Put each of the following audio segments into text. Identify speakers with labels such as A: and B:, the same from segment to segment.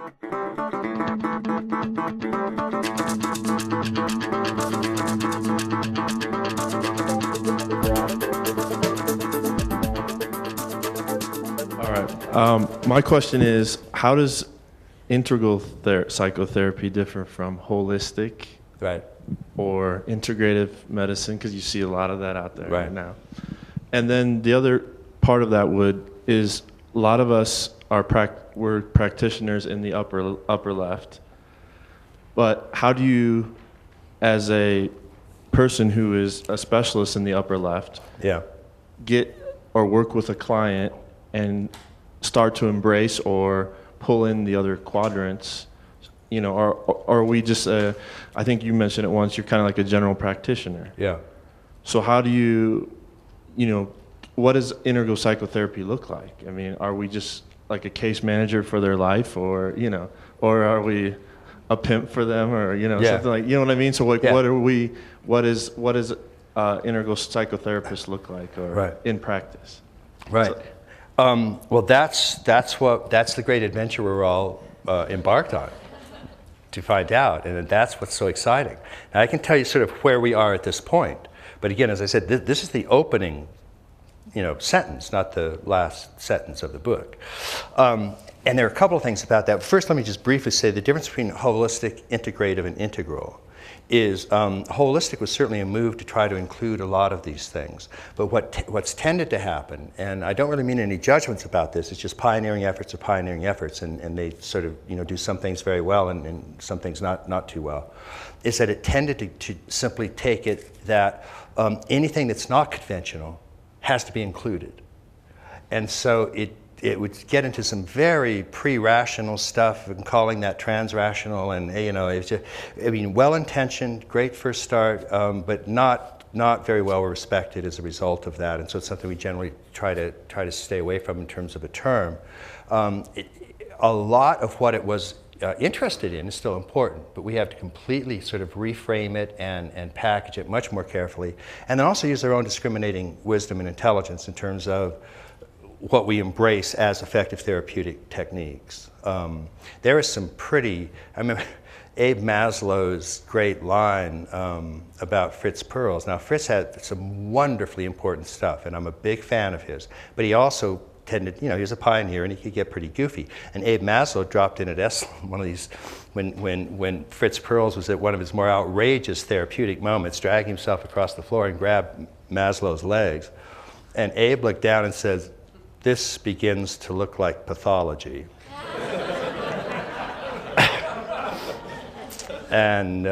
A: All right. My question is, how does integral psychotherapy differ from holistic
B: Right.
A: or integrative medicine? Because you see a lot of that out there right now. And then the other part of that is a lot of us we're practitioners in the upper left. But how do you, as a person who is a specialist in the upper left, get or work with a client and start to embrace or pull in the other quadrants? You know, or are we just I think you mentioned it once, you're kind of like a general practitioner.
B: Yeah.
A: So how do you know, what does integral psychotherapy look like? I mean, are we just like a case manager for their life, or, you know, or are we a pimp for them, or, you know, something like, you know what I mean? So like, what does integral psychotherapist look like, or in practice?
B: Right. Well, that's the great adventure we're all embarked on to find out, and that's what's so exciting. Now, I can tell you sort of where we are at this point, but again, as I said, this is the opening, you know, sentence, not the last sentence of the book. And there are a couple of things about that. First, let me just briefly say the difference between holistic, integrative, and integral is holistic was certainly a move to try to include a lot of these things. But what's tended to happen, and I don't really mean any judgments about this, it's just pioneering efforts are pioneering efforts, and they sort of, you know, do some things very well and some things not too well, is that it tended to simply take it that anything that's not conventional has to be included. And so it would get into some very pre-rational stuff and calling that trans-rational, and, you know, it's just, I mean, well-intentioned, great first start, but not very well respected as a result of that. And so it's something we generally try to stay away from in terms of a term. A lot of what it was interested in is still important, but we have to completely sort of reframe it and package it much more carefully, and then also use our own discriminating wisdom and intelligence in terms of what we embrace as effective therapeutic techniques. There is some pretty, I remember Abe Maslow's great line about Fritz Perls. Now, Fritz had some wonderfully important stuff, and I'm a big fan of his, but he also tended, you know, he was a pioneer and he could get pretty goofy. And Abe Maslow dropped in at Esalen, one of these, when Fritz Perls was at one of his more outrageous therapeutic moments, dragging himself across the floor and grabbed Maslow's legs. And Abe looked down and says, "This begins to look like pathology." And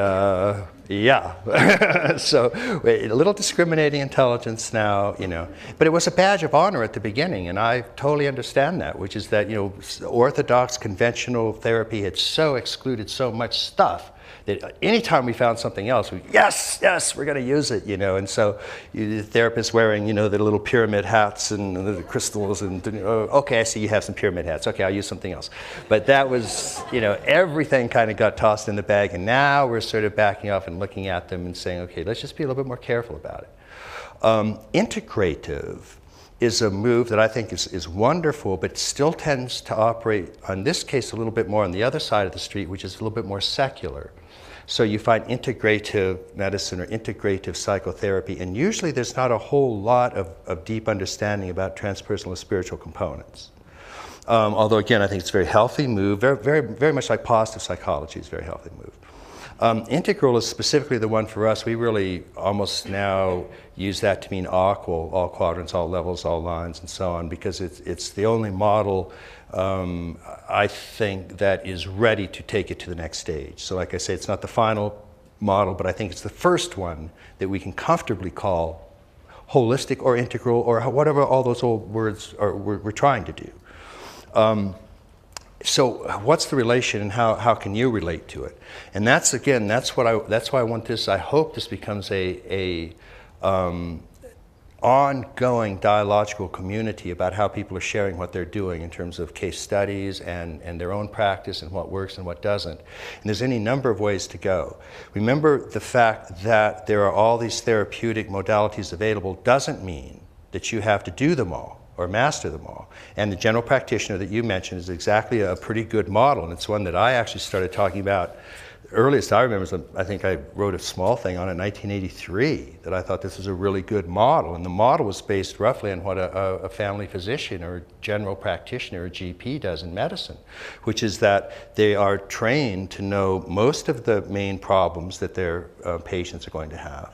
B: so a little discriminating intelligence now, you know, but it was a badge of honor at the beginning, and I totally understand that, which is that, you know, orthodox conventional therapy had so excluded so much stuff that anytime we found something else, yes, we're going to use it, you know. And so the therapist wearing, you know, the little pyramid hats and the crystals, and, okay, I see you have some pyramid hats. Okay, I'll use something else. But that was, you know, everything kind of got tossed in the bag, and now we're sort of backing off and looking at them and saying, okay, let's just be a little bit more careful about it. Integrative is a move that I think is wonderful, but still tends to operate, in this case, a little bit more on the other side of the street, which is a little bit more secular. So you find integrative medicine or integrative psychotherapy, and usually there's not a whole lot of deep understanding about transpersonal and spiritual components. Although, again, I think it's a very healthy move, very much like positive psychology is a very healthy move. Integral is specifically the one for us. We really almost now use that to mean all quadrants, all levels, all lines, and so on, because it's the only model I think that is ready to take it to the next stage. So like I say, it's not the final model, but I think it's the first one that we can comfortably call holistic or integral or whatever all those old words are, we're trying to do. So what's the relation, and how can you relate to it? And that's, again, that's why I want this. I hope this becomes a ongoing dialogical community about how people are sharing what they're doing in terms of case studies and their own practice and what works and what doesn't. And there's any number of ways to go. Remember, the fact that there are all these therapeutic modalities available doesn't mean that you have to do them all, or master them all. And the general practitioner that you mentioned is exactly a pretty good model, and it's one that I actually started talking about. The earliest I remember is, I think I wrote a small thing on it in 1983, that I thought this was a really good model. And the model was based roughly on what a family physician or general practitioner or GP does in medicine, which is that they are trained to know most of the main problems that their patients are going to have.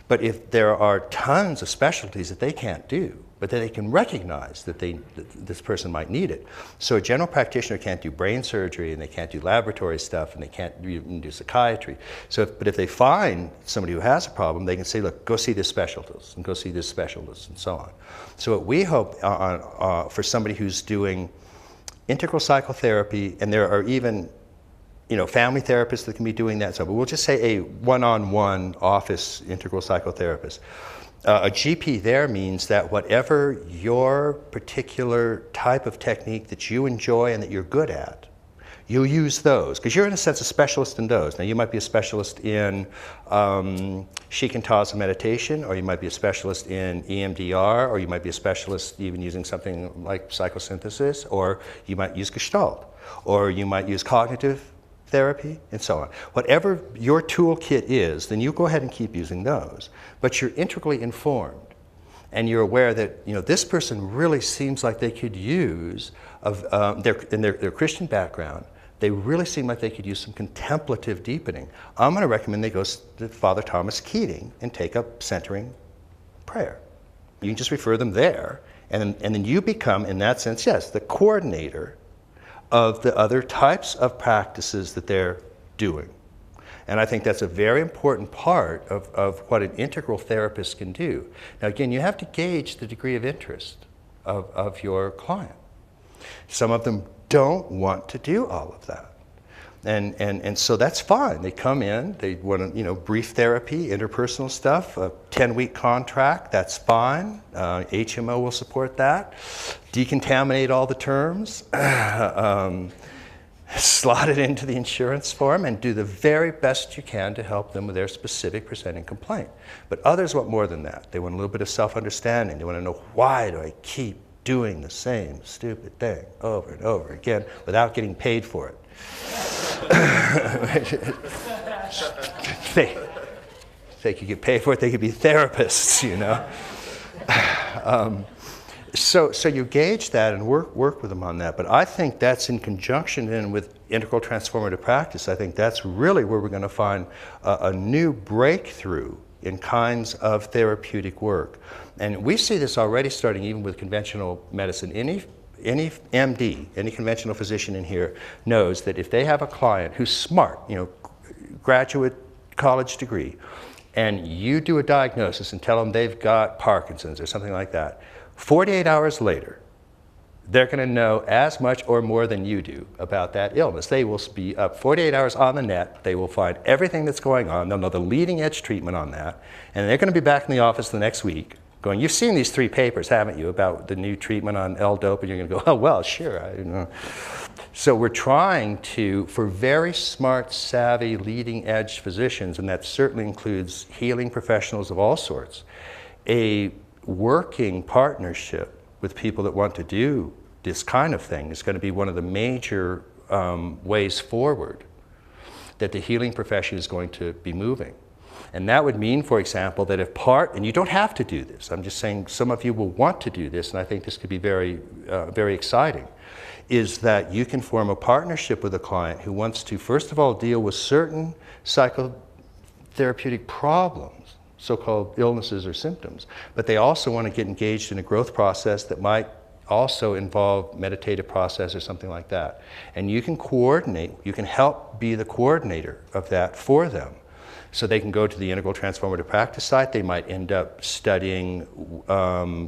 B: But if there are tons of specialties that they can't do, but that they can recognize that this person might need it. So a general practitioner can't do brain surgery, and they can't do laboratory stuff, and they can't even do psychiatry. But if they find somebody who has a problem, they can say, look, go see this specialist, and go see this specialist, and so on. So what we hope for somebody who's doing integral psychotherapy, and there are even family therapists that can be doing that. So, but we'll just say a one-on-one office integral psychotherapist. A GP there means that whatever your particular type of technique that you enjoy and that you're good at, you'll use those, because you're in a sense a specialist in those. Now you might be a specialist in shikantaza meditation, or you might be a specialist in EMDR, or you might be a specialist even using something like psychosynthesis, or you might use Gestalt, or you might use cognitive therapy, and so on. Whatever your toolkit is, then you go ahead and keep using those. But you're integrally informed, and you're aware that this person really seems like they could use their Christian background. They really seem like they could use some contemplative deepening. I'm going to recommend they go to Father Thomas Keating and take up centering prayer. You can just refer them there, and then you become, in that sense, yes, the coordinator of the other types of practices that they're doing. And I think that's a very important part of what an integral therapist can do. Now again, you have to gauge the degree of interest of your client. Some of them don't want to do all of that. And so that's fine. They come in, they want brief therapy, interpersonal stuff, a 10-week contract, that's fine. HMO will support that. Decontaminate all the terms, slot it into the insurance form, and do the very best you can to help them with their specific presenting complaint. But others want more than that. They want a little bit of self-understanding. They want to know, why do I keep doing the same stupid thing over and over again without getting paid for it? They could get paid for it, they could be therapists, So you gauge that and work with them on that. But I think that's in conjunction then with integral transformative practice. I think that's really where we're going to find a new breakthrough in kinds of therapeutic work. And we see this already starting even with conventional medicine. Any MD, any conventional physician in here knows that if they have a client who's smart, graduate college degree, and you do a diagnosis and tell them they've got Parkinson's or something like that, 48 hours later, they're going to know as much or more than you do about that illness. They will be up 48 hours on the net. They will find everything that's going on. They'll know the leading edge treatment on that. And they're going to be back in the office the next week going, you've seen these 3 papers, haven't you, about the new treatment on L-dope? And you're going to go, oh, well, sure. I know. So we're trying to, for very smart, savvy, leading edge physicians, and that certainly includes healing professionals of all sorts, a working partnership with people that want to do this kind of thing is going to be one of the major ways forward that the healing profession is going to be moving. And that would mean, for example, that if and you don't have to do this, I'm just saying some of you will want to do this, and I think this could be very, very exciting, is that you can form a partnership with a client who wants to, first of all, deal with certain psychotherapeutic problems, so-called illnesses or symptoms, but they also want to get engaged in a growth process that might also involve meditative process or something like that. And you can coordinate, you can help be the coordinator of that for them. So they can go to the Integral Transformative Practice site. They might end up studying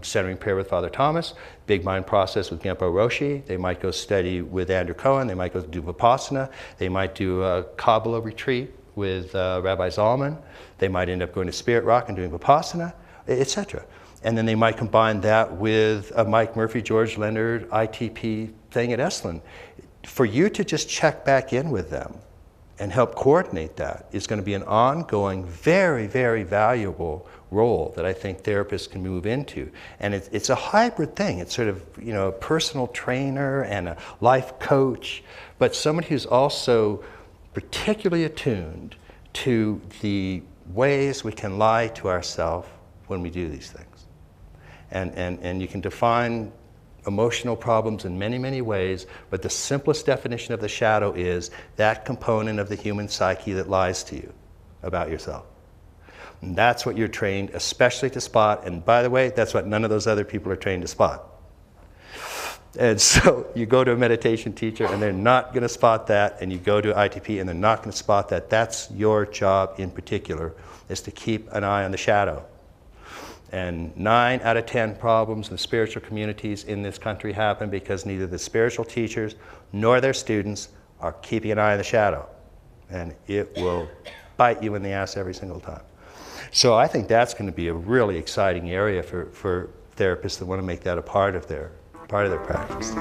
B: centering prayer with Father Thomas, Big Mind Process with Genpo Roshi. They might go study with Andrew Cohen. They might go do Vipassana. They might do a Kabbalah retreat with Rabbi Zalman. They might end up going to Spirit Rock and doing Vipassana, etc. And then they might combine that with a Mike Murphy, George Leonard, ITP thing at Esalen. For you to just check back in with them and help coordinate that is going to be an ongoing, very, very valuable role that I think therapists can move into. And it's a hybrid thing. It's sort of, you know, a personal trainer and a life coach, but somebody who's also particularly attuned to the ways we can lie to ourselves when we do these things. And you can define emotional problems in many, many ways, but the simplest definition of the shadow is that component of the human psyche that lies to you about yourself. And that's what you're trained especially to spot, and by the way, that's what none of those other people are trained to spot. And so you go to a meditation teacher and they're not going to spot that, and you go to ITP and they're not going to spot that. That's your job in particular, is to keep an eye on the shadow. And 9 out of 10 problems in the spiritual communities in this country happen because neither the spiritual teachers nor their students are keeping an eye on the shadow. And it will bite you in the ass every single time. So I think that's going to be a really exciting area for therapists that want to make that a part of their practice.